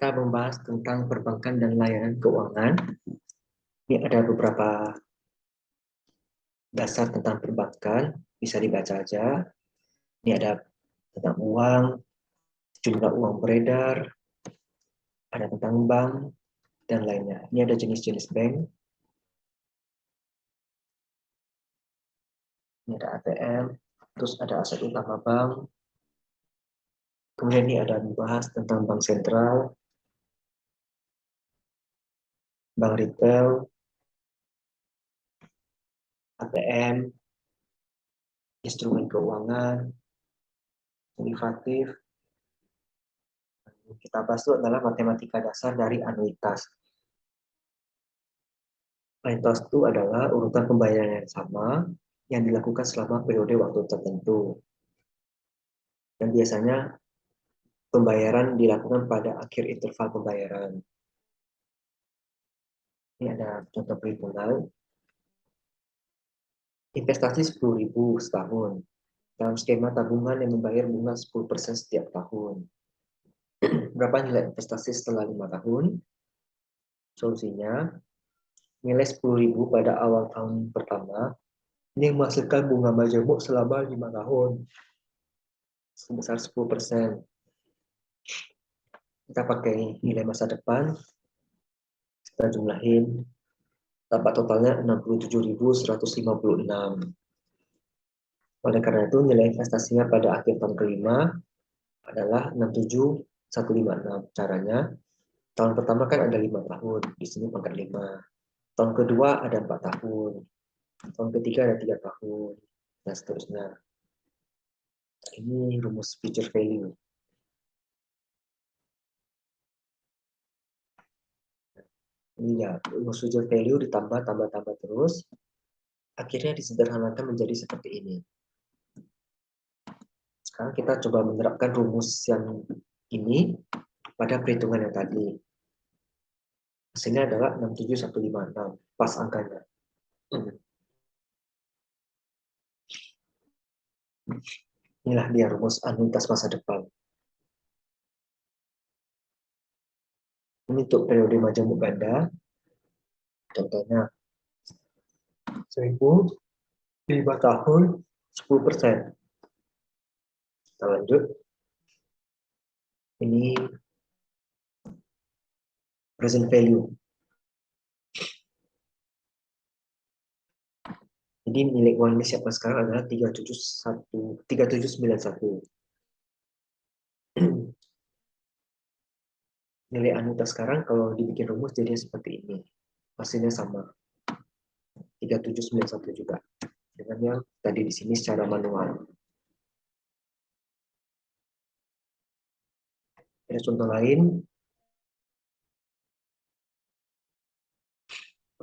kita membahas tentang perbankan dan layanan keuangan. Ini ada beberapa dasar tentang perbankan, bisa dibaca aja. Ini ada tentang uang, jumlah uang beredar, ada tentang bank, dan lainnya. Ini ada jenis-jenis bank, ini ada ATM, terus ada aset utama bank. Kemudian ini ada membahas tentang bank sentral, bank retail, ATM, instrumen keuangan, derivatif. Kita bahas itu adalah matematika dasar dari anuitas. Anuitas itu adalah urutan pembayaran yang sama yang dilakukan selama periode waktu tertentu. Dan biasanya pembayaran dilakukan pada akhir interval pembayaran. Ini ada contoh perhitungan. Investasi 10.000 setahun dalam skema tabungan yang membayar bunga 10% setiap tahun. Berapa nilai investasi setelah 5 tahun? Solusinya, nilai 10.000 pada awal tahun pertama ini menghasilkan bunga majemuk selama 5 tahun sebesar 10%. Kita pakai nilai masa depan, kita jumlahin, dapat totalnya 67.156. Oleh karena itu, nilai investasinya pada akhir tahun kelima adalah 67.156. Caranya, tahun pertama kan ada 5 tahun, di sini pangkat 5. Tahun kedua ada 4 tahun, tahun ketiga ada 3 tahun, dan seterusnya. Ini rumus future value. Ini ya, rumus future value ditambah, tambah terus, akhirnya disederhanakan menjadi seperti ini. Sekarang kita coba menerapkan rumus yang ini pada perhitungan yang tadi. Hasilnya adalah 67156, pas angkanya. Inilah dia rumus anuitas masa depan. Ini untuk periode majemuk ganda. Contohnya 1000, 5 tahun, 10%. Kita lanjut. Ini present value. Jadi nilai uang ini siapa sekarang adalah 3791. Nilai anuitas sekarang kalau dibikin rumus jadi seperti ini. Hasilnya sama. 3791 juga. Dengan yang tadi di sini secara manual. Ada contoh lain.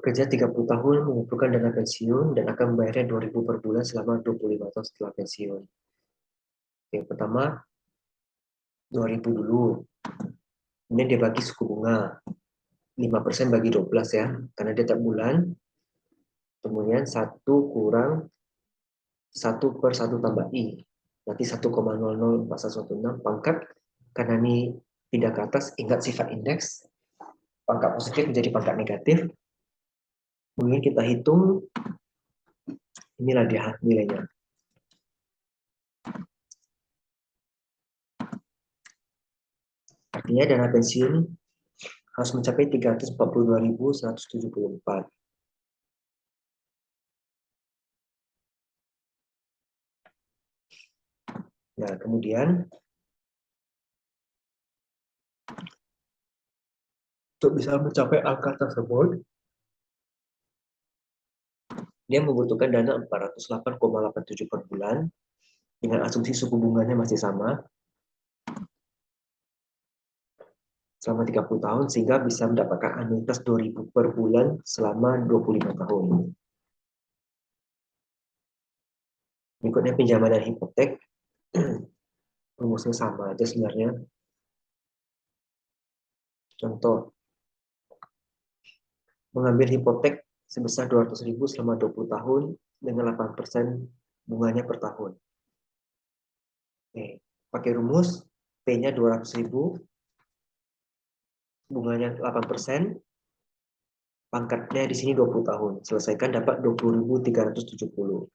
Bekerja 30 tahun mengumpulkan dana pensiun dan akan membayarnya 2.000 per bulan selama 25 tahun setelah pensiun. Yang pertama, 2.000 dulu. Kemudian dia bagi suku bunga. 5% bagi 12 ya, karena dia tiap bulan. Kemudian 1 kurang 1 per 1 tambah I. Berarti 1,004116 pangkat. Karena ini pindah ke atas, ingat sifat indeks. Pangkat positif menjadi pangkat negatif. Kemudian kita hitung, inilah dia nilainya. Artinya dana pensiun harus mencapai 342.174. Nah, kemudian untuk bisa mencapai angka tersebut, dia membutuhkan dana 408,87 per bulan dengan asumsi suku bunganya masih sama selama 30 tahun sehingga bisa mendapatkan anuitas 2.000 per bulan selama 25 tahun. Berikutnya pinjaman dan hipotek. Rumusnya sama aja sebenarnya. Contoh, mengambil hipotek sebesar 200.000 selama 20 tahun dengan 8% bunganya per tahun. Oke, pakai rumus P-nya 200.000 bunganya 8%, pangkatnya di sini 20 tahun. Selesaikan dapat 20.370.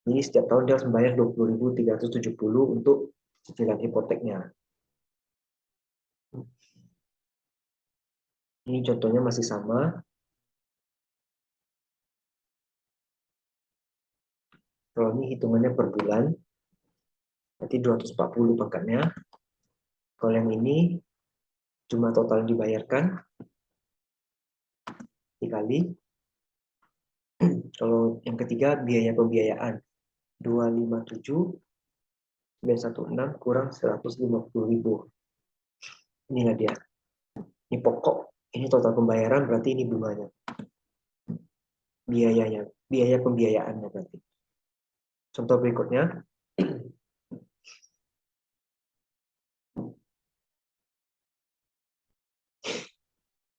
Jadi setiap tahun dia harus membayar 20.370 untuk cicilan hipoteknya. Ini contohnya masih sama. Kalau ini hitungannya per bulan, berarti 240 pangkatnya. Kalau yang ini, jumlah total yang dibayarkan, dikali. Kalau yang ketiga, biaya pembiayaan. 257.916 kurang 150.000. Inilah dia. Ini pokok. Ini total pembayaran, berarti ini bunganya. Biayanya. Biaya pembiayaannya berarti. Contoh berikutnya.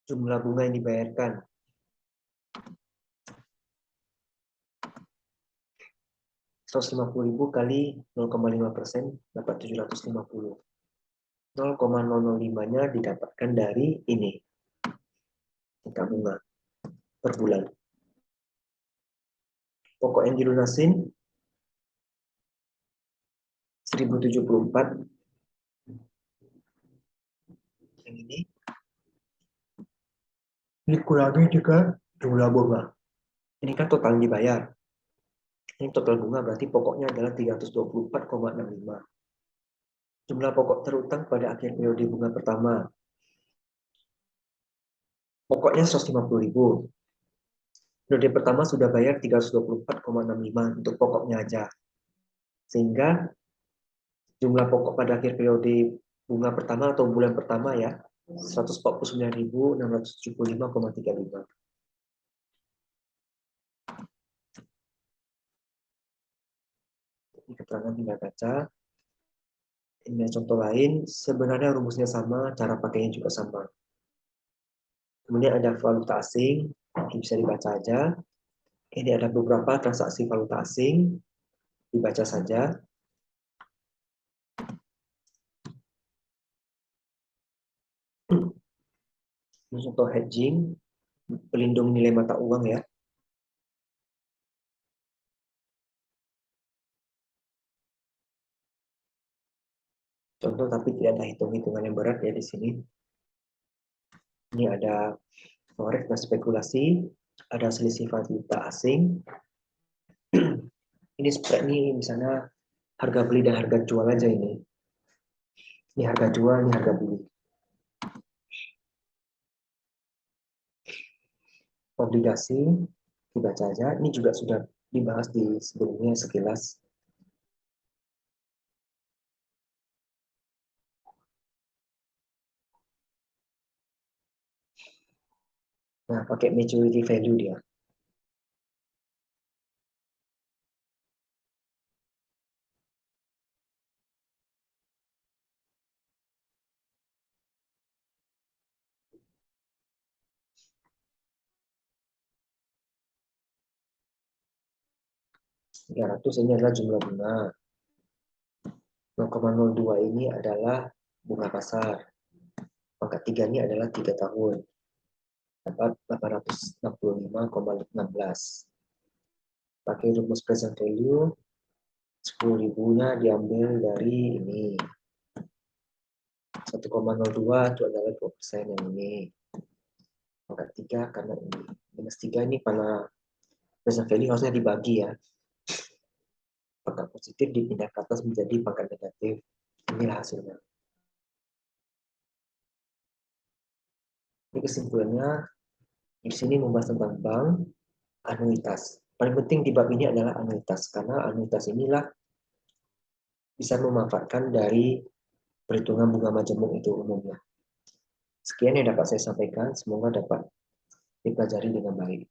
Jumlah bunga yang dibayarkan. 150.000 kali 0,5% dapat 750. 0,005-nya didapatkan dari ini. Tingkat bunga per bulan. Pokok yang dilunasin 1074. Yang ini dikurangi juga jumlah bunga. Ini kan total yang dibayar. Ini total bunga berarti pokoknya adalah 324,65. Jumlah pokok terutang pada akhir periode bunga pertama. Pokoknya 150.000. Periode pertama sudah bayar 324,65 untuk pokoknya aja. Sehingga jumlah pokok pada akhir periode bunga pertama atau bulan pertama ya, 149.675,35. Ini keterangan tinggal kaca. Ini contoh lain, sebenarnya rumusnya sama, cara pakainya juga sama. Kemudian ada valuta asing, ini bisa dibaca aja. Ini ada beberapa transaksi valuta asing, dibaca saja. Ini contoh hedging, pelindung nilai mata uang ya. Contoh tapi tidak ada hitung-hitungan yang berat ya di sini. Ini ada forex dan spekulasi, ada selisih valuta asing. Ini spread nih misalnya harga beli dan harga jual aja ini. Ini harga jual, ini harga beli. Obligasi dibaca aja. Ini juga sudah dibahas di sebelumnya sekilas. Nah, pakai maturity value dia. Ratus ini adalah jumlah bunga. 0,02 ini adalah bunga pasar. Pangkat 3 ini adalah 3 tahun. Dapat 865,16. Pakai rumus present value, 10.000-nya diambil dari ini. 1,02 itu adalah 2% yang ini. Pangkat 3 karena ini. Minus 3 ini karena present value harusnya dibagi ya. Pangkat positif dipindah ke atas menjadi pangkat negatif. Inilah hasilnya. Ini kesimpulannya, di sini membahas tentang bank, anuitas. Paling penting di bab ini adalah anuitas, karena anuitas inilah bisa memanfaatkan dari perhitungan bunga majemuk itu umumnya. Sekian yang dapat saya sampaikan, semoga dapat dipelajari dengan baik.